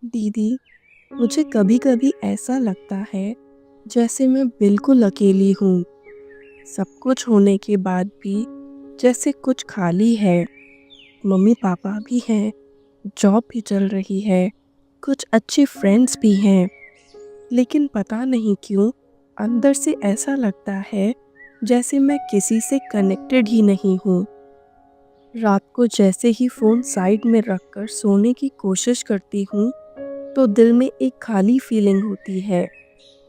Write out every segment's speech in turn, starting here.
दीदी, मुझे कभी-कभी ऐसा लगता है जैसे मैं बिल्कुल अकेली हूँ। सब कुछ होने के बाद भी जैसे कुछ खाली है। मम्मी-पापा भी हैं, जॉब भी चल रही है, कुछ अच्छे फ्रेंड्स भी हैं, लेकिन पता नहीं क्यों अंदर से ऐसा लगता है जैसे मैं किसी से कनेक्टेड ही नहीं हूँ। रात को जैसे ही फ़ोन साइड में रखकर सोने की कोशिश करती हूँ, तो दिल में एक खाली फीलिंग होती है,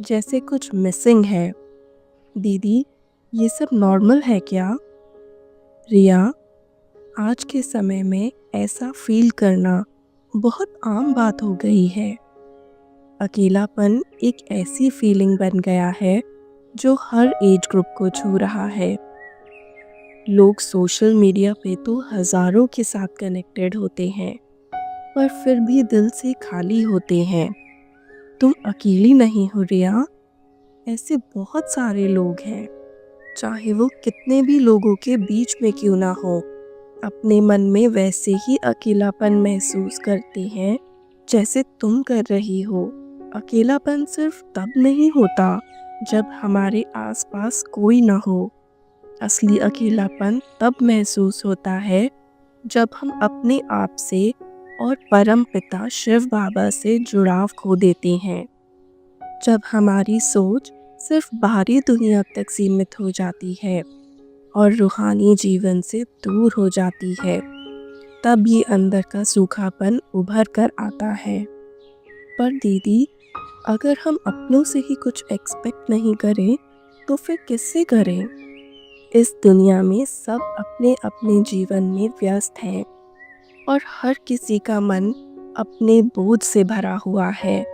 जैसे कुछ मिसिंग है। दीदी, ये सब नॉर्मल है क्या? रिया, आज के समय में ऐसा फील करना बहुत आम बात हो गई है। अकेलापन एक ऐसी फीलिंग बन गया है जो हर एज ग्रुप को छू रहा है। लोग सोशल मीडिया पे तो हज़ारों के साथ कनेक्टेड होते हैं, पर फिर भी दिल से खाली होते हैं। तुम अकेली नहीं हो रिया, ऐसे बहुत सारे लोग हैं, चाहे वो कितने भी लोगों के बीच में क्यों ना हो, अपने मन में वैसे ही अकेलापन महसूस करते हैं जैसे तुम कर रही हो। अकेलापन सिर्फ तब नहीं होता जब हमारे आसपास कोई ना हो। असली अकेलापन तब महसूस होता है जब हम अपने आप से और परम पिता शिव बाबा से जुड़ाव खो देते हैं। जब हमारी सोच सिर्फ बाहरी दुनिया तक सीमित हो जाती है और रूहानी जीवन से दूर हो जाती है, तब ये अंदर का सूखापन उभर कर आता है। पर दीदी, अगर हम अपनों से ही कुछ एक्सपेक्ट नहीं करें, तो फिर किससे करें? इस दुनिया में सब अपने अपने जीवन में व्यस्त हैं और हर किसी का मन अपने बोझ से भरा हुआ है।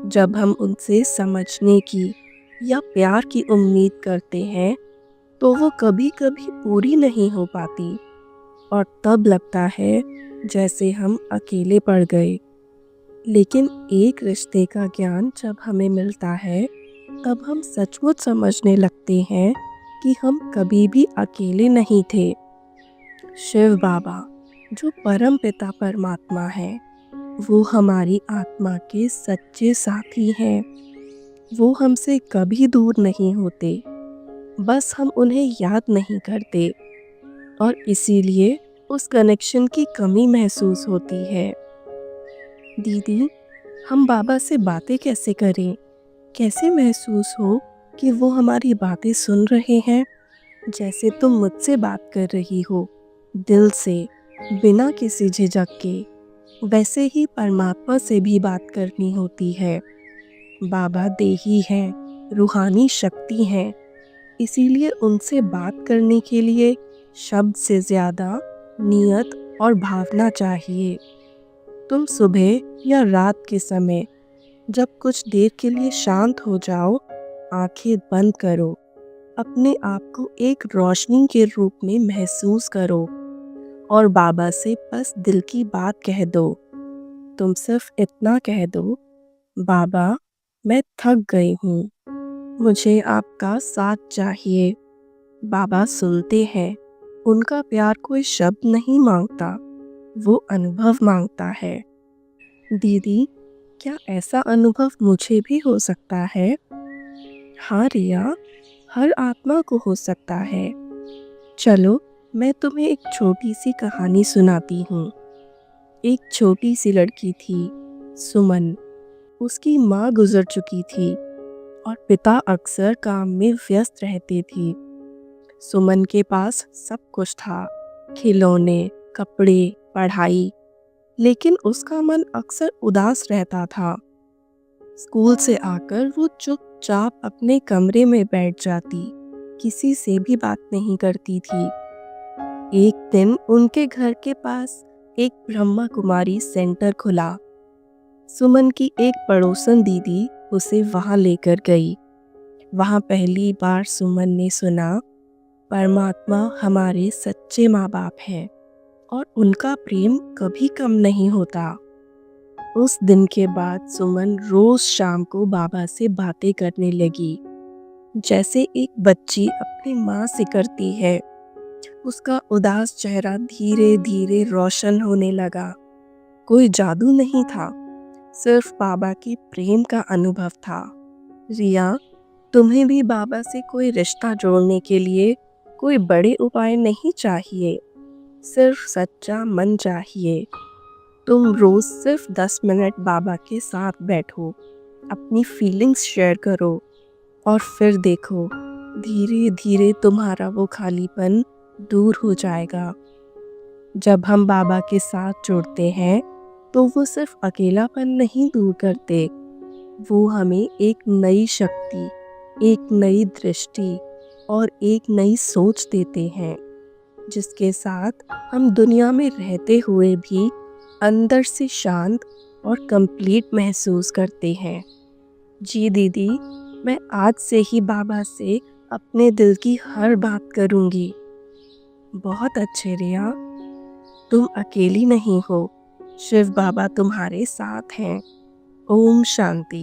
जब हम उनसे समझने की या प्यार की उम्मीद करते हैं, तो वो कभी-कभी पूरी नहीं हो पाती और तब लगता है जैसे हम अकेले पड़ गए। लेकिन एक रिश्ते का ज्ञान जब हमें मिलता है, तब हम सचमुच समझने लगते हैं कि हम कभी भी अकेले नहीं थे। शिव बाबा, जो परम पिता परमात्मा है, वो हमारी आत्मा के सच्चे साथी हैं। वो हमसे कभी दूर नहीं होते, बस हम उन्हें याद नहीं करते और इसीलिए उस कनेक्शन की कमी महसूस होती है। दीदी, हम बाबा से बातें कैसे करें? कैसे महसूस हो कि वो हमारी बातें सुन रहे हैं? जैसे तुम मुझसे बात कर रही हो, दिल से, बिना किसी झिझक के, वैसे ही परमात्मा से भी बात करनी होती है। बाबा देही हैं, रूहानी शक्ति हैं, इसीलिए उनसे बात करने के लिए शब्द से ज़्यादा नियत और भावना चाहिए। तुम सुबह या रात के समय जब कुछ देर के लिए शांत हो जाओ, आंखें बंद करो, अपने आप को एक रोशनी के रूप में महसूस करो और बाबा से बस दिल की बात कह दो। तुम सिर्फ इतना कह दो, बाबा, मैं थक गई हूँ, मुझे आपका साथ चाहिए। बाबा सुनते हैं। उनका प्यार कोई शब्द नहीं मांगता, वो अनुभव मांगता है। दीदी, क्या ऐसा अनुभव मुझे भी हो सकता है? हाँ रिया, हर आत्मा को हो सकता है। चलो, मैं तुम्हें एक छोटी सी कहानी सुनाती हूँ। एक छोटी सी लड़की थी, सुमन। उसकी माँ गुजर चुकी थी और पिता अक्सर काम में व्यस्त रहते थे। सुमन के पास सब कुछ था, खिलौने, कपड़े, पढ़ाई, लेकिन उसका मन अक्सर उदास रहता था। स्कूल से आकर वो चुपचाप अपने कमरे में बैठ जाती, किसी से भी बात नहीं करती थी। एक दिन उनके घर के पास एक ब्रह्मा कुमारी सेंटर खुला। सुमन की एक पड़ोसन दीदी उसे वहां लेकर गई। वहां पहली बार सुमन ने सुना, परमात्मा हमारे सच्चे माँ बाप हैं और उनका प्रेम कभी कम नहीं होता। उस दिन के बाद सुमन रोज शाम को बाबा से बातें करने लगी, जैसे एक बच्ची अपनी माँ से करती है। उसका उदास चेहरा धीरे धीरे रोशन होने लगा। कोई जादू नहीं था, सिर्फ बाबा की प्रेम का अनुभव था। रिया, तुम्हें भी बाबा से कोई रिश्ता जोड़ने के लिए कोई बड़े उपाय नहीं चाहिए, सिर्फ सच्चा मन चाहिए। तुम रोज सिर्फ 10 मिनट बाबा के साथ बैठो, अपनी फीलिंग्स शेयर करो और फिर देखो, धीरे धीरे तुम्हारा वो खालीपन दूर हो जाएगा। जब हम बाबा के साथ जुड़ते हैं तो वो सिर्फ अकेलापन नहीं दूर करते, वो हमें एक नई शक्ति, एक नई दृष्टि और एक नई सोच देते हैं, जिसके साथ हम दुनिया में रहते हुए भी अंदर से शांत और कंप्लीट महसूस करते हैं। जी दीदी, मैं आज से ही बाबा से अपने दिल की हर बात करूँगी। बहुत अच्छे रिया, तुम अकेली नहीं हो, शिव बाबा तुम्हारे साथ हैं। ओम शांति।